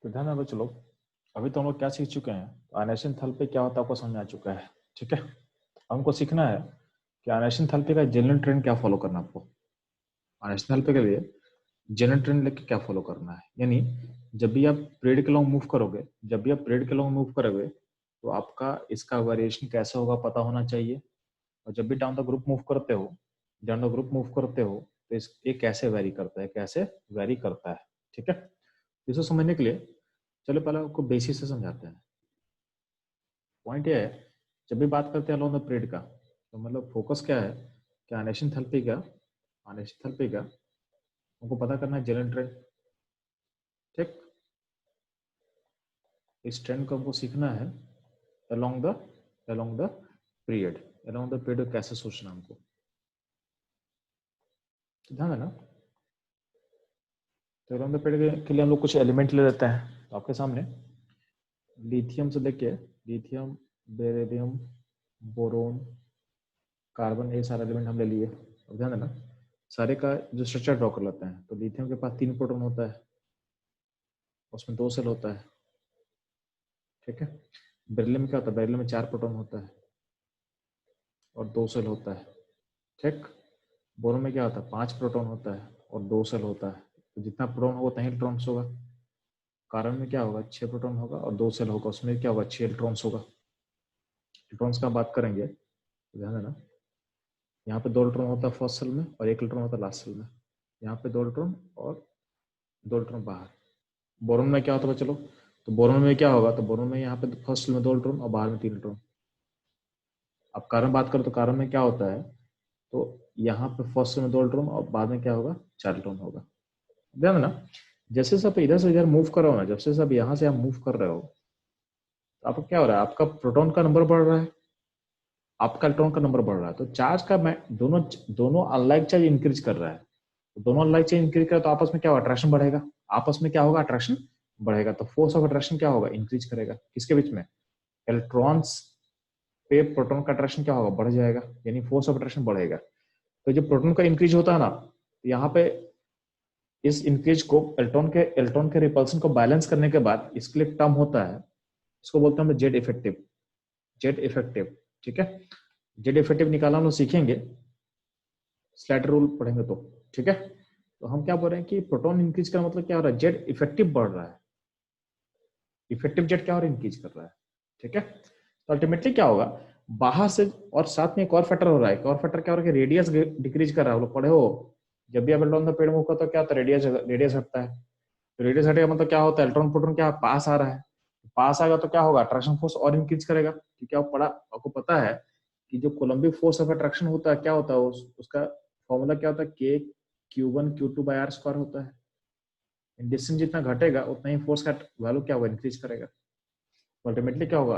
तो ध्यान रखो। चलो अभी तो हम लोग क्या सीख चुके हैं, आयनेशन थल पे क्या होता है आपको समझ में आ चुका है। ठीक है, हमको सीखना है कि आयनेशन थल पे का जनरल ट्रेंड क्या फॉलो करना है आपको। आयनेशन थल पे के लिए जनरल ट्रेंड लेके क्या फॉलो करना है, यानी जब भी आप पीरियड के लॉन्ग मूव करोगे, तो आपका इसका वेरिएशन कैसा होगा पता होना चाहिए। और जब भी डाउन द ग्रुप मूव करते हो, तो ये कैसे वेरी करता है, ठीक है। इसे समझने के लिए चलो पहले आपको बेसिक से समझाते हैं। पॉइंट ये है, जब भी बात करते हैं अलोंग द पीरियड का, तो मतलब फोकस क्या है कि आनेशन थेरेपी का हमको पता करना है जनरल ट्रेंड। ठीक, इस ट्रेंड को हमको सीखना है अलोंग द पीरियड कैसे सोचना हमको, तो ध्यान देना। तो अलोंग द पीरियड के लिए हम लोग कुछ एलिमेंट ले लेते हैं। तो आपके सामने लिथियम से लेके लिथियम, बेरिलियम, बोरोन, कार्बन, ये सारे एलिमेंट हम ले लिए। अब ध्यान देना, सारे का जो स्ट्रक्चर ड्रॉ कर लेते हैं। तो लिथियम के पास 3 प्रोटॉन होता है, उसमें 2 सेल होता है। ठीक है, बेरिलियम क्या होता है, बेरिलियम में 4 प्रोटॉन होता है और 2 सेल होता है। ठीक, बोरोन में क्या होता है, 5 प्रोटॉन होता है और 2 सेल होता है। तो जितना प्रोटॉन होगा उतना ही इलेक्ट्रॉन्स होगा। कार्बन में क्या होगा, 6 प्रोटॉन होगा और 2 सेल होगा, उसमें क्या होगा, 6 इलेक्ट्रॉन्स होगा। इलेक्ट्रॉन्स का बात करेंगे तो ध्यान देना, यहाँ पे 2 इलेक्ट्रॉन होता है फर्स्ट सेल में और 1 इलेक्ट्रॉन होता है लास्ट सेल में। यहाँ पे 2 इलेक्ट्रॉन और 2 इलेक्ट्रॉन बाहर। बोरोन में क्या होता है चलो, तो बोरोन में क्या होगा, तो बोरोन में यहाँ पे फर्स्ट सेल में 2 इलेक्ट्रॉन और बाहर में 3 इलेक्ट्रॉन। अब कार्बन बात करो तो कार्बन में क्या होता है, तो यहाँ पे फर्स्ट सेल में 2 इलेक्ट्रॉन और बाद में क्या होगा, 4 इलेक्ट्रॉन होगा। ध्यान देना, जैसे से आप इधर से इधर मूव कर रहे हो ना, जब से आप यहाँ से आप मूव कर रहे हो, तो आपका क्या हो रहा है, आपका प्रोटॉन का नंबर बढ़ रहा है, आपका इलेक्ट्रॉन का नंबर बढ़ रहा है। तो चार्ज का दोनों दोनों अनलाइक चार्ज इंक्रीज कर रहा है। तो दोनों अनलाइक चार्ज इंक्रीज कर, तो आपस में क्या होगा, अट्रैक्शन बढ़ेगा। आपस में क्या होगा, अट्रैक्शन बढ़ेगा। तो फोर्स ऑफ अट्रैक्शन क्या होगा, इंक्रीज करेगा। किसके बीच में, इलेक्ट्रॉन्स पे प्रोटॉन का अट्रैक्शन क्या होगा, बढ़ जाएगा, यानी फोर्स ऑफ अट्रैक्शन बढ़ेगा। तो जब प्रोटॉन का इंक्रीज होता है ना, तो यहाँ पे इस इंक्रीज को इलेक्ट्रॉन के रिपल्सन को बैलेंस करने के बाद इसके लिए टर्म होता है, इसको बोलते हैं जेड इफेक्टिव। ठीक है, जेड इफेक्टिव निकालना हम लोग सीखेंगे, स्लैटर रूल पढ़ेंगे तो। ठीक है, तो हम क्या बोल रहे हैं कि प्रोटॉन इंक्रीज का मतलब क्या हो रहा है, जेड इफेक्टिव बढ़ रहा है। इफेक्टिव जेड क्या हो रहा है, इंक्रीज कर रहा है। ठीक है, तो अल्टीमेटली क्या होगा, बाहर से, और साथ में एक और फैक्टर हो रहा है। एक और फैक्टर क्या हो रहा है कि रेडियस डिक्रीज कर रहा है। वो लोग पढ़े हो, जब भी आप इलेक्ट्रॉन का पेड़ मूव करते हो क्या होता है, रेडियस हटता है। तो रेडियस हटेगा मतलब क्या होता है, इलेक्ट्रॉन प्रोटॉन क्या पास आ रहा है। पास आएगा तो क्या होगा, अट्रैक्शन फोर्स और इंक्रीज करेगा। क्योंकि आपको पता है कि जो कोलम्बिक फोर्स ऑफ अट्रैक्शन होता है क्या होता है, उसका फॉर्मूला क्या होता है, K(Q1Q2/r² होता है। डिस्टेंस जितना घटेगा उतना ही फोर्स का वैल्यू क्या होगा, इंक्रीज करेगा। अल्टीमेटली क्या होगा,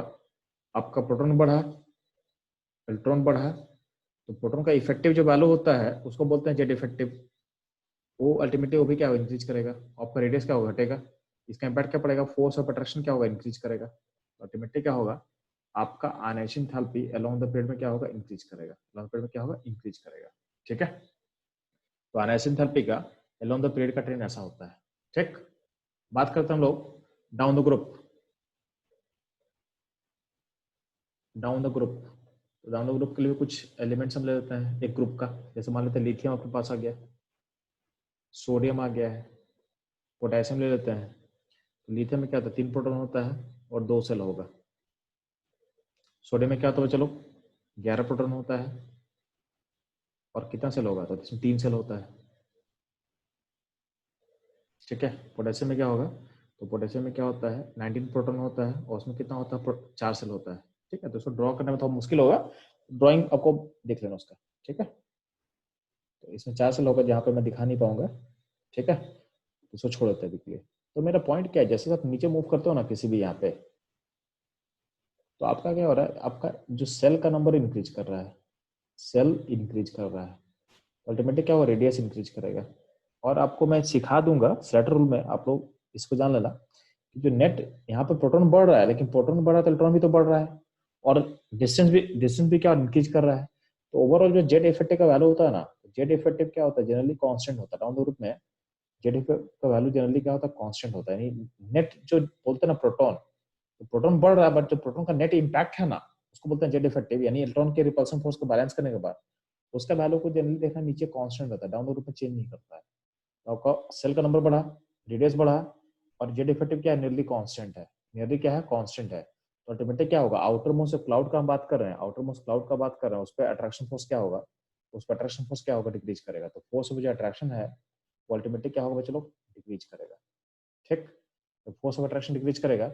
आपका प्रोटॉन बढ़ा, इलेक्ट्रॉन बढ़ा, तो प्रोटॉन का इफेक्टिव जो वैल्यू होता है उसको बोलते हैं जेड इफेक्टिव। वो अल्टीमेटली वो भी क्या होगा, इंक्रीज करेगा। आपका रेडियस क्या होगा, घटेगा। इसका इम्पैक्ट क्या पड़ेगा, फोर्स ऑफ अट्रैक्शन क्या होगा, इंक्रीज करेगा। अल्टीमेटली क्या होगा, आपका ionisation enthalpy along the period में क्या होगा, इंक्रीज करेगा। अलोंग द पीरियड में क्या होगा, इंक्रीज करेगा। ठीक है, तो आयनेशन एंथैल्पी का अलोंग द पीरियड का ट्रेंड ऐसा होता है। ठीक, बात करते हैं हम लोग down the group. Down the group, तो डाउन द ग्रुप के लिए कुछ एलिमेंट्स हम ले लेते हैं एक ग्रुप का। जैसे मान लेते हैं लिथियम अपने पास आ गया, सोडियम आ गया है, पोटेशियम ले लेते हैं। तो लिथियम में क्या होता है, 3 प्रोटॉन होता है और 2 सेल होगा। सोडियम में क्या होता है चलो, 11 प्रोटॉन होता है और कितना सेल होगा, तो इसमें 3 सेल होता है। ठीक है, पोटेशियम में क्या होगा, तो पोटेशियम में क्या होता है, 19 प्रोटॉन होता है और उसमें कितना होता है, 4 सेल होता है। ठीक है, तो इसको ड्रॉ करने में थोड़ा मुश्किल होगा, ड्राइंग आपको देख लेना उसका। ठीक है, तो इसमें 4 सेल होगा जहाँ पे मैं दिखा नहीं पाऊंगा। ठीक है, तो इसको छोड़ देते हैं अभी के लिए। तो मेरा पॉइंट क्या है, जैसे आप नीचे मूव करते हो ना किसी भी यहाँ पे, तो आपका क्या हो रहा है, आपका जो सेल का नंबर इंक्रीज कर रहा है, सेल इंक्रीज कर रहा है, अल्टीमेटली क्या होगा, रेडियस इंक्रीज करेगा। और आपको मैं सिखा दूंगा स्लैटर रूल में, आप लोग इसको जान लेना कि जो नेट यहाँ पे प्रोटॉन बढ़ रहा है, लेकिन प्रोटॉन बढ़ रहा है तो इलेक्ट्रॉन भी तो बढ़ रहा है, और डिस्टेंस भी क्या इंक्रीज कर रहा है। तो ओवरऑल जो जेड इफेक्टिव का वैल्यू होता है ना, जेड इफेक्टिव क्या होता है, जनरली कांस्टेंट होता है डाउन द ग्रुप में। जेड का वैल्यू जनरली क्या होता है, कांस्टेंट होता है, यानी नेट जो बोलते हैं ना प्रोटॉन, तो प्रोटॉन बढ़ रहा है बट जो प्रोटॉन का नेट इम्पैक्ट है ना उसको बोलते हैं जेड इफेक्टिव, यानी इलेक्ट्रॉन के रिपल्सन फोर्स को बैलेंस करने के बाद उसका वैल्यू को जनरली देखना नीचे कांस्टेंट रहता है, डाउन द ग्रुप में चेंज नहीं करता है। तो आपका सेल का नंबर बढ़ा, रेडियस बढ़ा, और जेड इफेक्टिव क्या है, नियरली कांस्टेंट है, नियरली क्या है, कांस्टेंट है। तो अल्टीमेटली क्या होगा, आउटर मोस्ट क्लाउड का हम बात कर रहे हैं, आउटर मोस्ट क्लाउड का बात कर रहे हैं, उस पर अट्रैक्शन फोर्स क्या होगा, उस पर अट्रैक्शन फोर्स क्या होगा, डिक्रीज करेगा। तो फोर्स ऑफ जो अट्रैक्शन है वो अल्टीमेटली क्या होगा, चलो डिक्रीज करेगा। ठीक, तो फोर्स ऑफ अट्रैक्शन डिक्रीज करेगा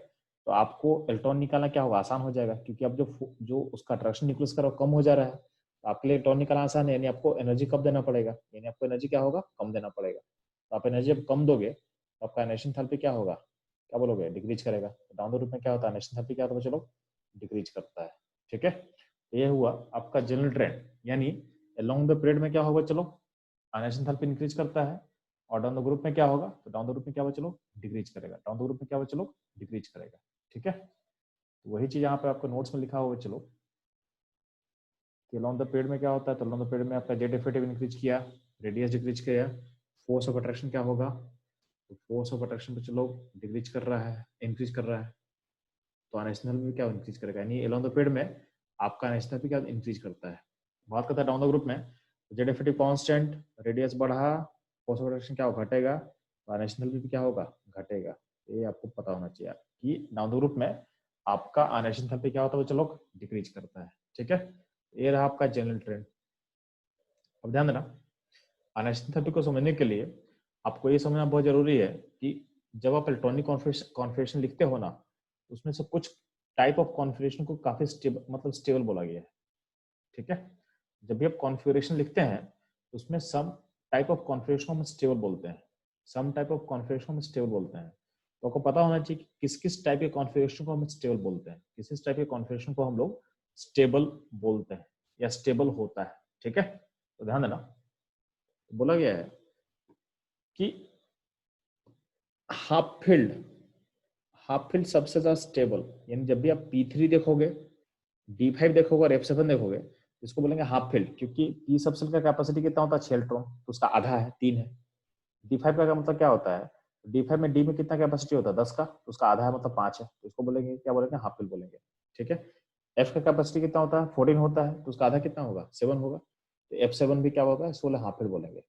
तो आपको इलेक्ट्रॉन निकालना क्या होगा, आसान हो जाएगा, क्योंकि अब जो जो उसका अट्रैक्शन न्यूक्लियस का कम हो जा रहा है, तो आपके लिए इलेक्ट्रॉन निकालना आसान है, यानी आपको एनर्जी कम देना पड़ेगा, यानी आपको एनर्जी क्या होगा, कम देना पड़ेगा। तो आप एनर्जी जब कम दोगे तो आपका एनेशन थैलेपी क्या होगा, क्या बोलोगे, डिक्रीज करेगा। तो डाउन द रूप में क्या होता है, एनेशन थैलेपी क्या होता है, चलो डिक्रीज करता है। ठीक है, तो ये हुआ आपका जनरल ट्रेंड, यानी अलोंग द पीरियड में क्या होगा, चलो एनेशन थैलेपी इंक्रीज करता है, और डाउन द ग्रुप में क्या होगा, तो डाउन द ग्रुप में क्या होगा, चलो डिक्रीज करेगा, डाउन द ग्रुप में क्या होगा, चलो डिक्रीज करेगा। ठीक है, तो वही चीज यहाँ पे आपको नोट्स में लिखा होगा, चलो कि अलोंग द पीरियड में क्या होता है, तो अलोंग द पीरियड में आपका जेड इफेक्टिव इंक्रीज किया, रेडियस डिक्रीज किया, फोर्स ऑफ अट्रैक्शन क्या होगा, तो फोर्स ऑफ अट्रैक्शन पे चलो डिक्रीज कर रहा है, इंक्रीज कर रहा है, तो अनेशनल में क्या इंक्रीज करेगा, यानी अलोंग द पीरियड में आपका अनेशनल भी क्या इंक्रीज करता है। बात करता है डाउन द ग्रुप में, जेड इफेक्टिव कांस्टेंट, रेडियस बढ़ा, फोर्स ऑफ अट्रैक्शन क्या होगा, घटेगा, तो अनेशनल भी क्या होगा, घटेगा। ये आपको पता होना चाहिए कि डाउन द ग्रुप में आपका अनेशन थेरेपी क्या होता है, वो चलो डिक्रीज करता है। ठीक है, ये रहा आपका जनरल ट्रेंड। अब ध्यान देना, अनेशन थेरेपी को समझने के लिए आपको ये समझना बहुत जरूरी है कि जब आप इलेक्ट्रॉनिक कॉन्फ़िगरेशन लिखते हो ना, उसमें से कुछ टाइप ऑफ कॉन्फ़िगरेशन को काफी स्टेबल, मतलब स्टेबल बोला गया है। ठीक है, जब भी आप कॉन्फ़िगरेशन लिखते हैं तो उसमें सम टाइप ऑफ कॉन्फ़िगरेशन को हम स्टेबल बोलते हैं, सम टाइप ऑफ कॉन्फ़िगरेशन को हम स्टेबल बोलते हैं। तो आपको पता होना चाहिए कि किस किस टाइप के कॉन्फ़िगरेशन को हम स्टेबल बोलते हैं, किस किस टाइप के कॉन्फ़िगरेशन को हम लोग स्टेबल बोलते हैं या स्टेबल होता है। ठीक है, तो ध्यान देना, तो बोला गया है कि हाफ फील्ड सबसे ज्यादा स्टेबल, यानी जब भी आप P3 देखोगे, D5 देखोगे और F7 देखोगे, इसको बोलेंगे हाफ फील्ड, क्योंकि पी सबसेल का कैपेसिटी कितना होता है, 6 इलेक्ट्रॉन, तो उसका आधा है, 3 है। D5 का मतलब क्या होता है, D5 में D में कितना कैपेसिटी होता है, 10 का, तो उसका आधा है, मतलब 5 है, तो इसको बोलेंगे क्या बोलेंगे, हाफ फील्ड बोलेंगे। ठीक है, F का कैपेसिटी कितना होता है, 14 होता है, तो उसका आधा कितना होगा, 7 होगा, तो F7 भी क्या होगा, इसको हाफ फील्ड बोलेंगे।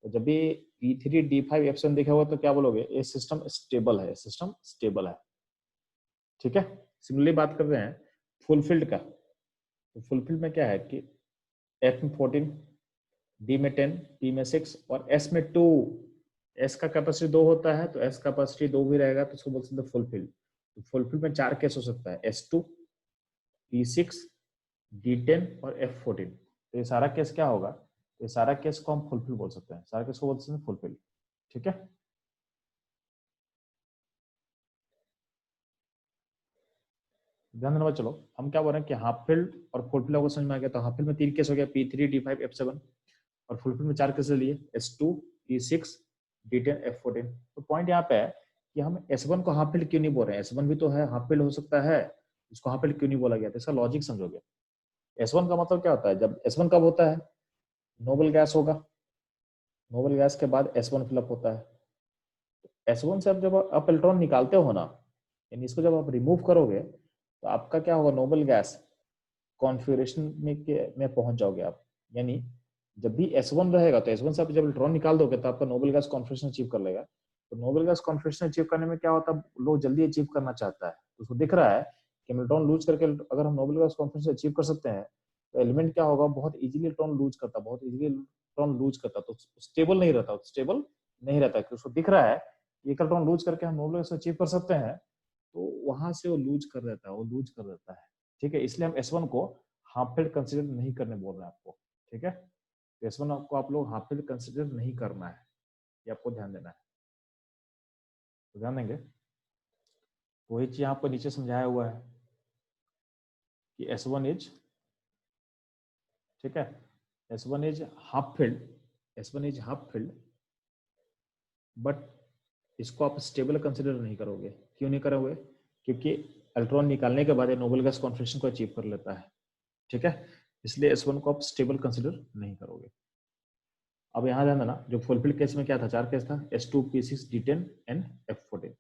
तो जब भी P3 D5 F7 देखा होगा तो क्या बोलोगे, ये सिस्टम स्टेबल है, सिस्टम स्टेबल है। ठीक है, सिमिलरली बात कर रहे हैं फुलफिल्ड का, तो फुलफिल्ड में क्या है कि F में 14, D में 10, P में 6 और S में 2। S का कैपेसिटी 2 होता है, तो S कैपेसिटी 2 भी रहेगा, तो उसको बोल सकते हैं फुलफिल्ड। तो फुलफिल्ड में 4 केस हो सकता है, S2, P6, D10 और F14। तो ये सारा केस क्या होगा, तो ये सारा केस को हम फुलफिल बोल सकते हैं, सारा केस को बोल सकते हैं फुलफिल। ठीक है, ध्यान देना, चलो हम क्या बोल रहे हैं कि हाफ फील्ड और फुल फील्ड को समझ में आ गया। तो हाफ फील्ड में 3 केस हो गया, P3 D5 F7, और फुल फील्ड में 4 केस लिए, S2 P6 D10 F14। तो पॉइंट यहाँ पे है कि हम S1 को हाफ फील्ड क्यों नहीं बोल रहे हैं, S1 भी तो है, हाफ फील्ड हो सकता है, इसको हाफ फील्ड क्यों नहीं बोला गया, तो इसका लॉजिक समझोगे। S1 का मतलब क्या होता है, जब S1 कब होता है, नोबल गैस होगा, नोबल गैस के बाद S1 फिलअप होता है। S1 से अब जब आप इलेक्ट्रॉन निकालते हो ना, यानी इसको जब आप रिमूव करोगे तो आपका क्या होगा, नोबल गैस कॉन्फ़िगरेशन में पहुंच जाओगे आप। यानी जब भी S1 रहेगा तो S1 से आप जब इलेक्ट्रॉन निकाल दोगे तो आपका नोबल गैस कॉन्फ़िगरेशन अचीव कर लेगा। तो नोबल गैस कॉन्फ़िगरेशन अचीव करने में क्या होता है, लोग जल्दी अचीव करना चाहता है, तो उसको दिख रहा है कि इलेक्ट्रॉन लूज करके अगर हम नोबल गैस कॉन्फ़िगरेशन अचीव कर सकते हैं तो एलिमेंट क्या होगा, बहुत इजीली इलेक्ट्रॉन लूज करता, बहुत इजीली इलेक्ट्रॉन लूज करता, तो स्टेबल नहीं रहता, स्टेबल नहीं रहता, क्योंकि उसको दिख रहा है कि एक इलेक्ट्रॉन लूज करके हम नोबल गैस अचीव कर सकते हैं, तो वहां से वो लूज कर देता है, वो लूज कर देता है। ठीक है, इसलिए हम S1 को हाफ फील्ड कंसिडर नहीं करने बोल रहे हैं आपको। ठीक है, S1 को आप लोग हाफ फील्ड कंसिडर नहीं करना है, ये आपको ध्यान देना है, तो ध्यान देंगे। वही चीज आपको नीचे समझाया हुआ है कि S1 इज, ठीक है, S1 is half field, S1 is half field, but इसको आप स्टेबल कंसिडर नहीं करोगे। क्यों नहीं करोगे, क्योंकि इलेक्ट्रॉन निकालने के बाद ये नोबल गैस कॉन्फ़िगरेशन को अचीव कर लेता है। ठीक है, इसलिए S1 को आप स्टेबल कंसिडर नहीं करोगे। अब यहाँ ध्यान देना, जो फुलफिल्ड केस में क्या था, 4 केस था, S2 P6 D10 and F14,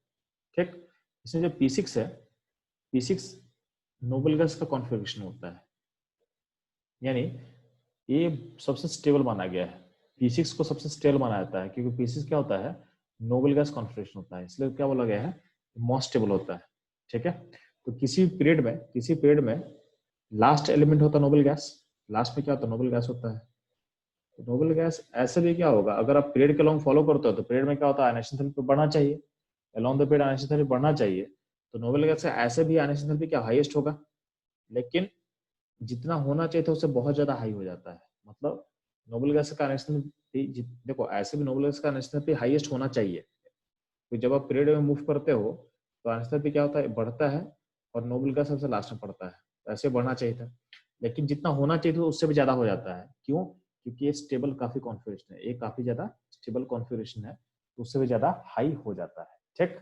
ठीक। इसमें जो P6 है, P6 नोबल गैस का कॉन्फ़िगरेशन होता है, यानी ये सबसे स्टेबल माना गया है, P6 को सबसे स्टेबल माना जाता है, क्योंकि P6 क्या होता है, नोबल गैस कॉन्फ़िगरेशन होता है, इसलिए क्या बोला गया है, मोस्ट स्टेबल होता है, ठीक है। तो किसी पीरियड में लास्ट एलिमेंट होता है नोबल गैस, लास्ट में क्या होता है, नोबल गैस होता है। तो नोबल गैस ऐसे भी क्या होगा, अगर आप पीरियड के लॉन्ग फॉलो करते हो तो पीरियड में क्या होता है, आयनाइजेशन थेरेपी बढ़ना चाहिए, along the period ionization therapy बढ़ना चाहिए, तो नोबल गैस का ऐसे भी आयनाइजेशन थेरेपी क्या हाईएस्ट होगा, लेकिन जितना होना चाहिए था उससे बहुत ज्यादा हाई हो जाता है। मतलब नोबल गैस का आयनाइजेशन देखो, ऐसे भी नोबल गैस का आयनाइजेशन थेरेपी हाईएस्ट होना चाहिए, तो जब आप पीरियड में मूव करते हो तो आयनाइजेशन थेरेपी क्या होता है, बढ़ता है, और नोबल गैस सबसे लास्ट में पड़ता है, तो ऐसे बढ़ना चाहिए था, लेकिन जितना होना चाहिए था उससे भी ज्यादा हो जाता है। क्यों? क्योंकि ये स्टेबल काफी कॉन्फ़िगरेशन है, ये काफी ज्यादा स्टेबल कॉन्फ़िगरेशन है, तो उससे भी ज्यादा हाई हो जाता है, ठीक।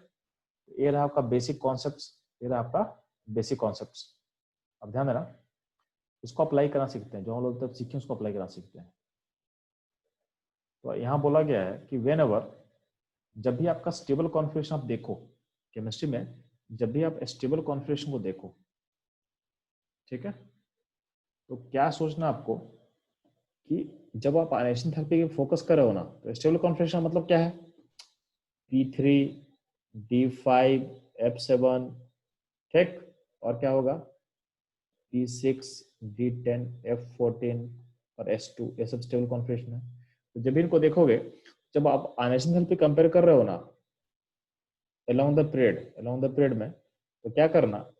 ये रहा आपका बेसिक कॉन्सेप्ट, ये रहा आपका बेसिक कॉन्सेप्ट। अब ध्यान देना, इसको अप्लाई करना सीखते हैं, जो हम लोग तब सीखे उसको अप्लाई करना सीखते हैं। तो यहाँ बोला गया है कि वेन एवर, जब भी आपका स्टेबल कॉन्फ़िगरेशन आप देखो केमिस्ट्री में, जब भी आप स्टेबल कॉन्फ़िगरेशन को देखो, ठीक है, तो क्या सोचना आपको कि जब आप आयनाइजेशन थेरेपी पे फोकस कर रहे हो ना, तो स्टेबल कॉन्फ़िगरेशन मतलब क्या है, P3 D5 F7, ठीक, और क्या होगा P6 D10 F14 और S2, ये सब स्टेबल कॉन्फ़िगरेशन है। तो जब इनको देखोगे, जब आप आयनाइजेशन थेरेपी कंपेयर कर रहे हो ना अलोंग द पीरियड में, तो क्या करना,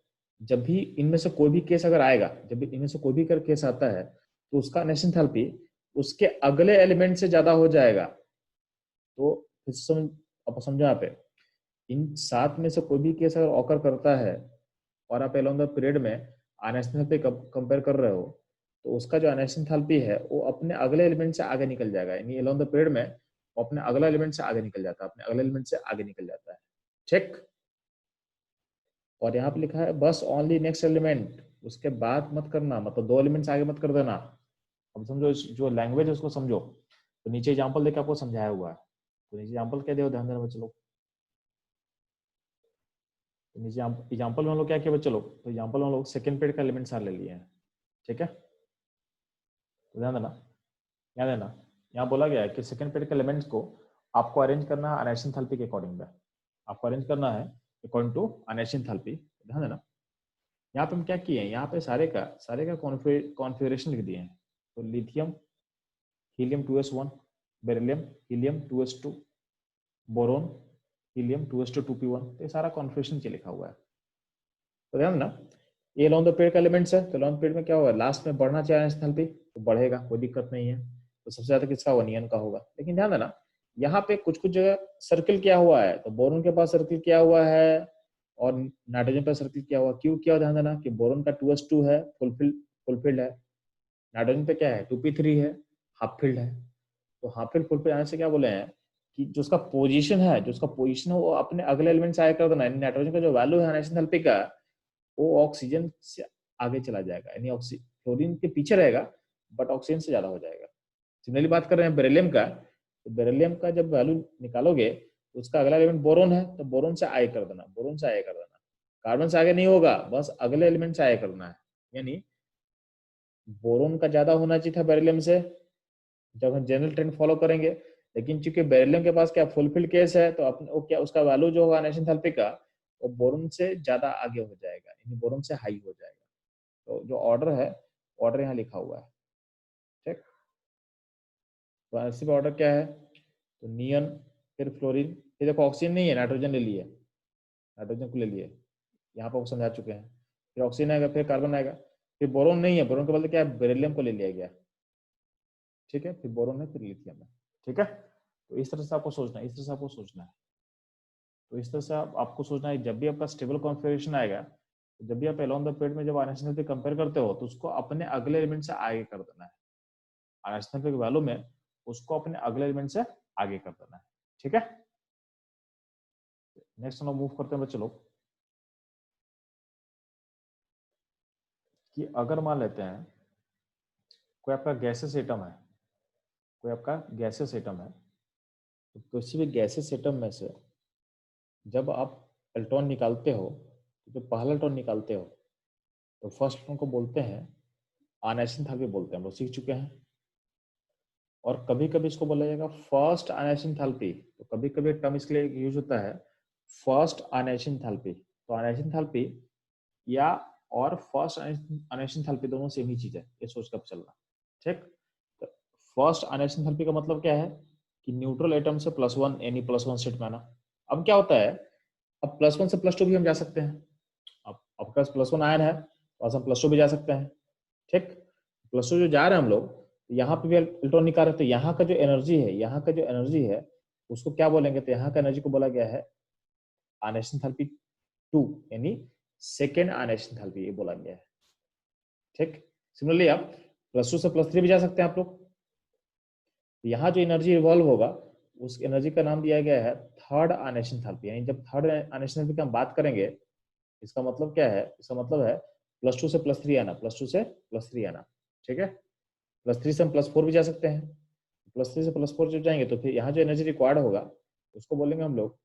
जब भी इनमें से कोई भी केस अगर आएगा, जब भी इनमें से कोई भी केस आता है, तो उसका आयनाइजेशन थेरेपी उसके अगले एलिमेंट से ज्यादा हो जाएगा। तो आप समझो यहाँ पे, इन 7 में से कोई भी केस अगर ऑकर करता है और आप अलोंग द पीरियड में आयनाइजेशन थेरेपी कंपेयर कर रहे हो, तो उसका जो आयनाइजेशन थेरेपी है वो अपने अगले एलिमेंट से आगे निकल जाएगा, यानी अलोंग द पीरियड में वो अपने अगला एलिमेंट से आगे निकल जाता है, अपने अगले एलिमेंट से आगे निकल जाता है, ठीक। और यहाँ पे लिखा है बस ओनली नेक्स्ट एलिमेंट, उसके बाद मत करना, मतलब 2 एलिमेंट्स आगे मत कर देना। अब समझो जो लैंग्वेज है उसको समझो, तो नीचे एग्जांपल देकर आपको समझाया हुआ है, तो नीचे एग्जांपल क्या दिया, ध्यान देना बच्चे लोग। तो नीचे एग्जांपल में हम लोग क्या किया बच्चे लोग, तो एग्जांपल में हम लोग सेकंड पीरियड का एलिमेंट सारे ले लिए हैं, ठीक है। तो ध्यान देना, यहाँ बोला गया है कि सेकंड पीरियड के एलिमेंट्स को आपको अरेंज करना है आयनाइजेशन थेरेपी के अकॉर्डिंग में, आपको अरेंज करना है अकॉर्डिंग टू आयनाइजेशन थेरेपी। ध्यान देना, यहाँ पे हम क्या किए हैं, यहाँ पे सारे का कॉन्फ़िगरेशन लिख दिए हैं। तो lithium helium 2s1, beryllium helium 2s2, boron helium 2s2 2p1, तो ये सारा कॉन्फ़िगरेशन के लिखा हुआ है। तो ध्यान ना, ये लॉन्ग द पीरियड का एलिमेंट्स है, तो लॉन्ग पीरियड में क्या होगा, लास्ट में बढ़ना चाहिए स्थल पे, तो बढ़ेगा, कोई दिक्कत नहीं है। तो सबसे ज्यादा किसका होगा, नियन का होगा। लेकिन ध्यान देना, यहाँ पे कुछ कुछ जगह सर्किल किया हुआ है, तो बोरोन के पास सर्किल किया हुआ है और नाइट्रोजन पर सर्किल किया हुआ, क्यों किया, ध्यान देना कि बोरोन का 2s2 है, फुलफिल्ड है, नाइट्रोजन पे क्या है 2p3 है, हाफ फिल्ड है। तो हाफ फिल्ड फुलफिल्ड आने से क्या बोले हैं कि जो उसका पोजीशन है वो अपने अगले एलिमेंट से आगे कर देना, नाइट्रोजन का जो वैल्यू है आयनाइजेशन थेरेपी का, वो ऑक्सीजन से आगे चला जाएगा, यानी क्लोरीन के पीछे रहेगा बट ऑक्सीजन से ज्यादा हो जाएगा। सिमिलरली बात कर रहे हैं बेरिलियम का, तो बेरिलियम का जब वैल्यू निकालोगे तो उसका अगला एलिमेंट बोरोन है, तो बोरोन से आगे कर देना, बोरोन से आगे कर देना, कार्बन से आगे नहीं होगा, बस अगले एलिमेंट से आगे करना है। यानी बोरोन का ज्यादा होना चाहिए था बेरिलियम से, जब हम जनरल ट्रेंड फॉलो करेंगे, लेकिन चूंकि बेरिलियम के पास क्या फुलफिल्ड केस है, तो अपने वो क्या उसका वैल्यू जो होगा आयनाइजेशन थेरेपी का, वो बोरोन से ज्यादा आगे हो जाएगा, यानी बोरोन से हाई हो जाएगा। तो जो ऑर्डर है, ऑर्डर यहाँ लिखा हुआ है, ठीक। तो ऐसे ऑर्डर क्या है, तो नियन, फिर फ्लोरीन, फिर देखो ऑक्सीजन नहीं है, नाइट्रोजन ले लिए, नाइट्रोजन को ले लिए, यहाँ पर समझा चुके हैं। फिर ऑक्सीजन आएगा, फिर कार्बन आएगा, फिर बोरोन नहीं है, बोरोन के बदले क्या है, बेरिलियम को ले लिया गया, ठीक है, फिर बोरोन है, फिर लिथियम है, ठीक है। तो इस तरह से आपको सोचना है, इस तरह से आपको सोचना है। तो इस तरह से आपको सोचना है, जब भी आपका स्टेबल कॉन्फ़िगरेशन आएगा, तो जब भी आप अलोंग द पीरियड में जब आयनाइजेशन पे कंपेयर करते हो, तो उसको अपने अगले एलिमेंट से आगे कर देना है, आयनाइजेशन पे वैल्यू में उसको अपने अगले एलिमेंट से आगे कर देना है, ठीक है। नेक्स्ट हम लोग मूव करते हैं बच्चे लोग, कि अगर मान लेते हैं कोई आपका गैसेस एटम है, कोई आपका गैसेस एटम है, तो किसी भी गैसेस एटम में से जब आप इलेक्ट्रॉन निकालते हो, तो जो पहला इलेक्ट्रॉन निकालते हो तो फर्स्ट इलेक्ट्रॉन को बोलते हैं आयनाइजेशन एंथैल्पी बोलते हैं, हम लोग सीख चुके हैं। और कभी कभी इसको बोला जाएगा फर्स्ट आयनाइजेशन एंथैल्पी, तो कभी कभी टर्म इसके लिए यूज होता है फर्स्ट आयनाइजेशन एंथैल्पी। तो आयनाइजेशन एंथैल्पी या और फर्स्ट आयनाइजेशन एंथैल्पी दोनों सेम ही चीज है, ये सोच कर चलना। ठीक, तो फर्स्ट आयनाइजेशन एंथैल्पी का मतलब क्या है कि न्यूट्रल एटम से +1 यानी +1 स्टेट में आना। अब क्या होता है, अब +1 से +2 भी हम जा सकते हैं। अब आपके पास +1 आयन है, तो हम +2 भी जा सकते हैं। ठीक, +2 जो जा रहे हैं हम लोग, यहाँ पे भी इलेक्ट्रॉन निकाल रहे, तो यहाँ का जो एनर्जी है, यहाँ का जो एनर्जी है उसको क्या बोलेंगे, तो यहाँ का एनर्जी को बोला गया है आयनाइजेशन एंथैल्पी 2 यानी सेकेंड आयनाइजेशन एंथैल्पी, ये बोला गया है। ठीक, सिमिलरली आप +2 से +3 भी जा सकते हैं आप लोग। यहाँ जो एनर्जी रिवॉल्व होगा उस एनर्जी का नाम दिया गया है थर्ड आयनाइजेशन एंथैल्पी। यानी जब थर्ड आयनाइजेशन एंथैल्पी की हम बात करेंगे, इसका मतलब क्या है, इसका मतलब है +2 से +3 आना, +2 से +3 आना। ठीक है, +3 से हम +4 भी जा सकते हैं। +3 से +4 जब जाएंगे तो फिर यहाँ जो एनर्जी रिक्वायर्ड होगा उसको बोलेंगे हम लोग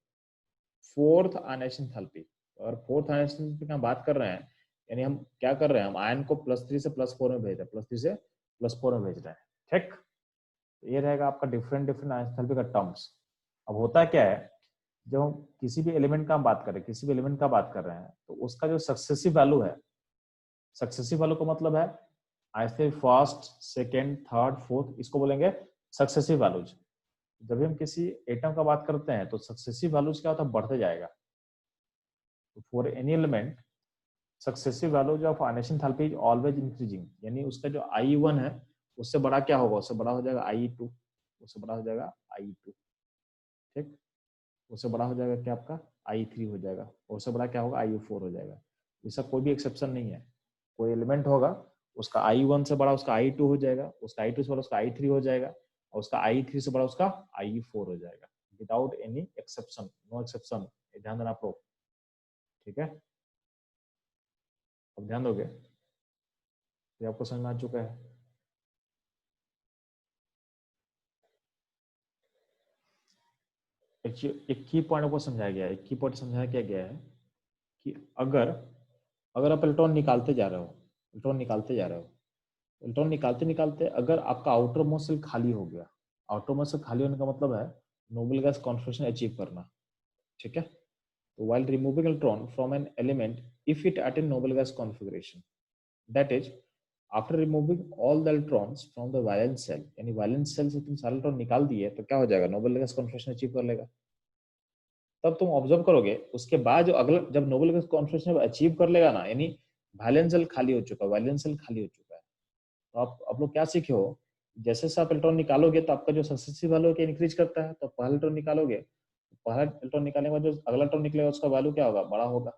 फोर्थ आयनाइजेशन एंथैल्पी। और फोर्थ आयनाइजेशन एंथैल्पी की हम बात कर रहे हैं, यानी हम क्या कर रहे हैं, हम आयन को +3 से +4 में भेज रहे हैं, +3 से +4 में भेज रहे हैं। ठीक, ये रहेगा आपका डिफरेंट डिफरेंट आयनाइजेशन एंथैल्पी का टर्म्स। अब होता क्या है, जब हम किसी भी एलिमेंट का बात करें, किसी भी एलिमेंट का बात कर रहे हैं, तो उसका जो सक्सेसिव वैल्यू है, सक्सेसिव वैल्यू का मतलब है ऐसे फर्स्ट सेकेंड थर्ड फोर्थ, इसको बोलेंगे सक्सेसिव वैल्यूज। जब भी हम किसी एटम का बात करते हैं तो सक्सेसिव वैल्यूज क्या होता है, बढ़ते जाएगा। For any element successive values of ionization enthalpy is always increasing, यानी उसका जो I1 है उससे बड़ा क्या होगा, उससे बड़ा हो जाएगा I2, उससे बड़ा हो जाएगा I2। ठीक, उससे बड़ा हो जाएगा क्या आपका I3 हो जाएगा, और उससे बड़ा क्या होगा I4 हो जाएगा। इसका कोई भी एक्सेप्शन नहीं है। कोई एलिमेंट होगा उसका I1 से बड़ा उसका I2 हो जाएगा, उसका I2 से बड़ा उसका I3 हो जाएगा, और उसका I3 से बड़ा उसका I4 हो जाएगा, without any exception, no exception. ध्यान देना आप लोग। ठीक है, अब ध्यान दोगे, ये आपको समझ में आ चुका है। एक की पॉइंट को समझाया गया है, एक की पॉइंट समझाया क्या गया है कि अगर अगर आप इलेक्ट्रॉन निकालते जा रहे हो, इलेक्ट्रॉन निकालते जा रहे हो, इलेक्ट्रॉन निकालते निकालते अगर आपका आउटर मोस्ट शेल खाली हो गया, आउटर मोस्ट शेल खाली होने का मतलब है नोबल गैस कॉन्फिगरेशन अचीव करना। ठीक है, तो while removing electron from an element if it attain noble gas configuration, that is after removing all the electrons from the valence cell, यानी valence cell से तुम सारे इलेक्ट्रॉन निकाल दिए तो क्या हो जाएगा, नोबल गैस कॉन्फिगरेशन अचीव कर लेगा। तब तुम ऑब्जर्व करोगे उसके बाद जो अगला जब नोबल गैस कॉन्फिगरेशन अचीव कर लेगा ना, यानी वैलेंस सेल खाली हो चुका है, वैलेंस सेल खाली हो चुका है, तो आप लोग क्या सीखे हो, जैसे से आप इलेक्ट्रॉन निकालोगे तो आपका जो सक्सेसिव वैल्यू है इंक्रीज करता है। तो पहला इलेक्ट्रॉन निकालोगे, पहला इलेक्ट्रॉन निकालने के बाद जो अगला इलेक्ट्रॉन निकलेगा उसका वैल्यू क्या होगा, बड़ा होगा,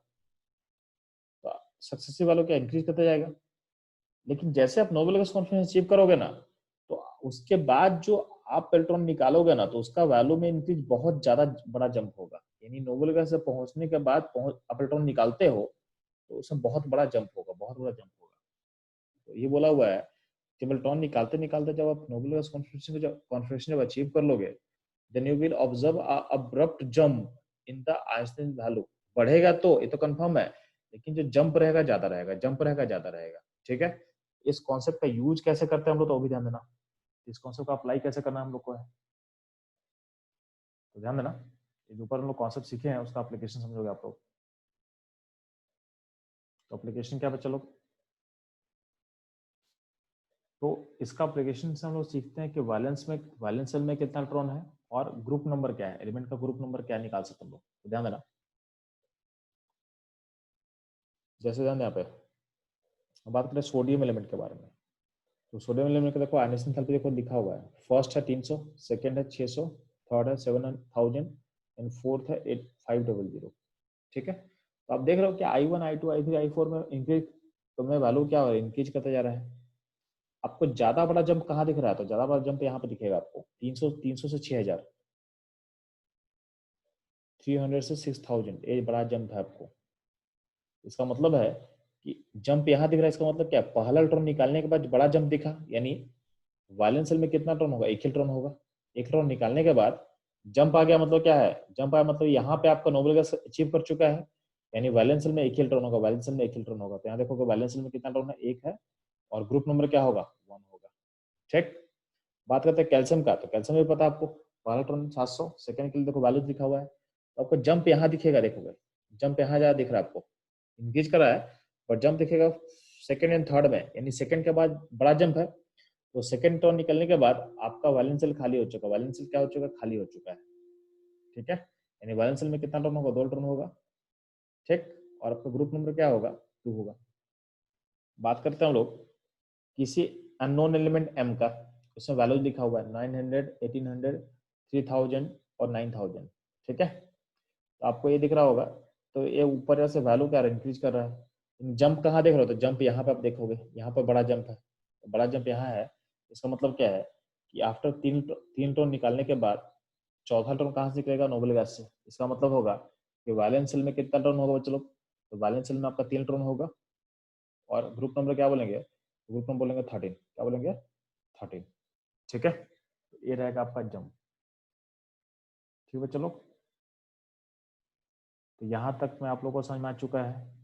तो सक्सेसिव वैल्यू क्या इंक्रीज करता जाएगा। लेकिन जैसे आप नोबल गैस कॉन्फिगरेशन अचीव करोगे ना, तो उसके बाद जो आप इलेक्ट्रॉन निकालोगे ना, तो उसका वैल्यू में इंक्रीज बहुत ज्यादा बड़ा जंप होगा। यानी नोबल गैस से पहुंचने के बाद आप इलेक्ट्रॉन निकालते हो तो उसमें बहुत बड़ा जंप होगा, बहुत बड़ा जंप होगा। तो ये बोला हुआ है जब इलेक्ट्रॉन निकालते निकालते जब आप नोबल गैस कॉन्फिगरेशन जब अचीव कर लोगे, then you will observe a abrupt jump in the Einstein value. बढ़ेगा तो ये तो कंफर्म है, लेकिन जो जंप रहेगा ज्यादा रहेगा, जंप रहेगा ज्यादा रहेगा। ठीक है, इस कॉन्सेप्ट का यूज कैसे करते हैं हम लोग, तो वो भी ध्यान देना, इस कॉन्सेप्ट का अप्लाई कैसे करना हम लोग को है, तो ध्यान देना। ये ऊपर हम लोग कॉन्सेप्ट सीखे हैं उसका एप्लीकेशन समझोगे आप लोग। तो एप्लीकेशन क्या बच्चा लोग, तो इसका एप्लीकेशन से हम लोग सीखते हैं कि वैलेंस सेल में कितना इलेक्ट्रॉन है और ग्रुप नंबर क्या है, एलिमेंट का ग्रुप नंबर क्या निकाल सकते हम लोग, तो ध्यान देना। जैसे ध्यान दें यहाँ पे हम बात करें सोडियम एलिमेंट के बारे में, तो सोडियम एलिमेंट का देखो आयनाइजेशन एंथैल्पी देखो लिखा हुआ है, फर्स्ट है 300, सेकंड है 600, थर्ड है 7000 एंड फोर्थ है 8500। ठीक है, तो आप देख रहे हो कि I1 I2 I3 I4 में इंक्रीज, तो में वैल्यू क्या हो रहा है, इंक्रीज करता जा रहा है। आपको ज्यादा बड़ा जंप कहाँ दिख रहा है, तो ज्यादा बड़ा जंप यहाँ पे दिखेगा आपको 300 से 6000, 300 से 6000, ये बड़ा जंप है आपको। इसका मतलब है कि जंप यहाँ दिख रहा है, इसका मतलब क्या है, पहला इलेक्ट्रॉन निकालने के बाद बड़ा जंप दिखा, यानी वैलेंस शेल में कितना इलेक्ट्रॉन होगा, एक इलेक्ट्रॉन होगा। एक इलेक्ट्रॉन निकालने के बाद जंप आ गया, मतलब क्या है, जंप आया मतलब यहाँ पे आपका नोबल गैस अचीव कर चुका है, यानी वैलेंस शेल में एक इलेक्ट्रॉन होगा, वैलेंस शेल में एक इलेक्ट्रॉन होगा। तो यहाँ देखोगे वैलेंस शेल में कितना इलेक्ट्रॉन है, एक है, और ग्रुप नंबर क्या होगा, 1 होगा। ठीक, बात करते हैं कैल्शियम का। तो कैल्शियम में पता है आपको, पहला इलेक्ट्रॉन 700, सेकंड के लिए देखो वैल्यूज लिखा हुआ है, तो आपको जंप यहाँ दिखेगा, देखोगे जंप यहाँ ज्यादा दिख रहा है आपको, इंक्रीज कर रहा है, और जंप दिखेगा सेकंड एंड थर्ड में, यानी सेकंड के बाद बड़ा जंप है। तो सेकंड टर्न निकलने के बाद आपका वैलेंस शेल खाली हो चुका है, वैलेंस शेल क्या हो चुका है, खाली हो चुका है। ठीक है, यानी वैलेंस शेल में कितना टर्न होगा, 2 टर्न होगा। ठीक, और आपका ग्रुप नंबर क्या होगा, 2 होगा। बात करते हैं हम लोग किसी अननोन एलिमेंट m का, उसमें वैल्यूज लिखा हुआ है 900, 1800, 3000 और 9000। ठीक है, तो आपको ये दिख रहा होगा, तो ये ऊपर से वैल्यू क्या इंक्रीज कर रहा है। जंप कहाँ देख रहे हो, तो जंप यहाँ पे आप देखोगे, यहाँ पर बड़ा जंप है, तो बड़ा जंप यहाँ है। इसका मतलब क्या है कि आफ्टर तीन टर्न निकालने के बाद चौथा टर्न कहाँ से निकलेगा, नोबल गैस से। इसका मतलब होगा कि वैलेंस शेल में कितना टर्न होगा बच्चों लोग, तो वैलेंस शेल में आपका 3 टर्न होगा, और ग्रुप नंबर क्या बोलेंगे, ग्रुप नंबर बोलेंगे 13। क्या बोलेंगे, 13। ठीक है, तो ये रहेगा आपका जंप। ठीक है चलो, तो यहाँ तक में आप लोगों को समझ में आ चुका है।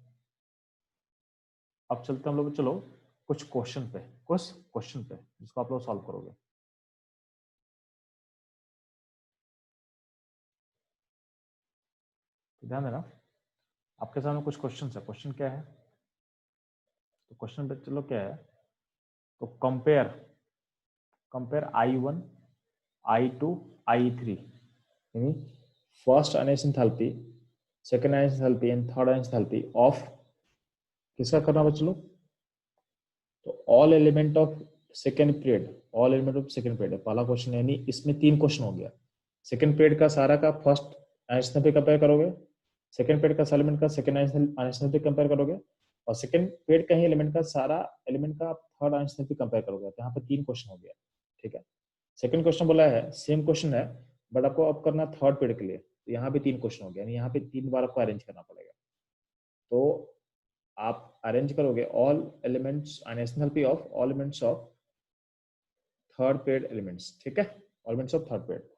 अब चलते हम लोग, चलो कुछ क्वेश्चन पे जिसको आप लोग सॉल्व करोगे। तो ध्यान देना, आपके सामने कुछ क्वेश्चन है। क्वेश्चन क्या है, तो क्वेश्चन पे चलो क्या है, तो कंपेयर I1, I2, I3, यानी first ionisation enthalpy, second ionisation enthalpy and third ionisation enthalpy of, किसका करना बच्चों लोग, तो all element of second period, all element of second period पहला क्वेश्चन, यानी इसमें 3 क्वेश्चन हो गया। सेकेंड पीरियड का सारा का फर्स्ट अयनाइजेशन पे कंपेयर करोगे, सेकेंड पीरियड का एलिमेंट का सेकेंड अयनाइजेशन पे कंपेयर करोगे, और सेकेंड पीरियड का ही एलिमेंट का सारा एलिमेंट का थर्ड अयनाइजेशन पे कंपेयर करोगे। तो यहाँ पे 3 क्वेश्चन हो गया। ठीक है, सेकंड क्वेश्चन बोला है, सेम क्वेश्चन है, बट आपको अब करना थर्ड पीरियड के लिए, तो यहाँ पे 3 क्वेश्चन हो गया, यानी यहाँ पे 3 बार आपको अरेंज करना पड़ेगा। तो आप अरेंज करोगे ऑल एलिमेंट्स अनएसएनएलपी of all elements of third period elements. ठीक है, elements of third period.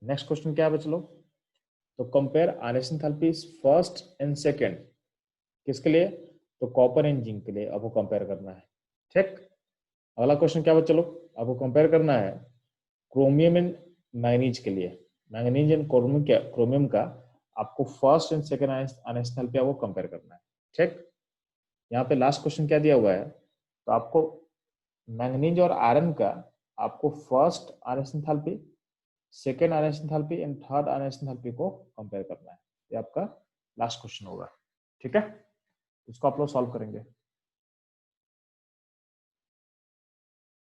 Next question क्या है बच्चों, तो कंपेयर अनएसएनएलपीज फर्स्ट एंड सेकंड, किसके लिए, तो कॉपर एंड जिंक के लिए आपको कंपेयर करना है। ठीक, अगला क्वेश्चन क्या बच्चों, आपको कंपेयर करना है क्रोमियम एंड मैग्नीज के लिए, मैग्नीज एंड क्रोमियम का आपको फर्स्ट एंड सेकंड अनएसएनएलपी आपको कंपेयर करना है। ठीक, यहाँ पे लास्ट क्वेश्चन क्या दिया हुआ है, तो आपको मैंगनीज और आयरन का आपको first iron enthalpy, second iron enthalpy and third iron enthalpy को कंपेयर करना है। ये आपका लास्ट क्वेश्चन होगा। ठीक है, इसको आप लोग सॉल्व करेंगे।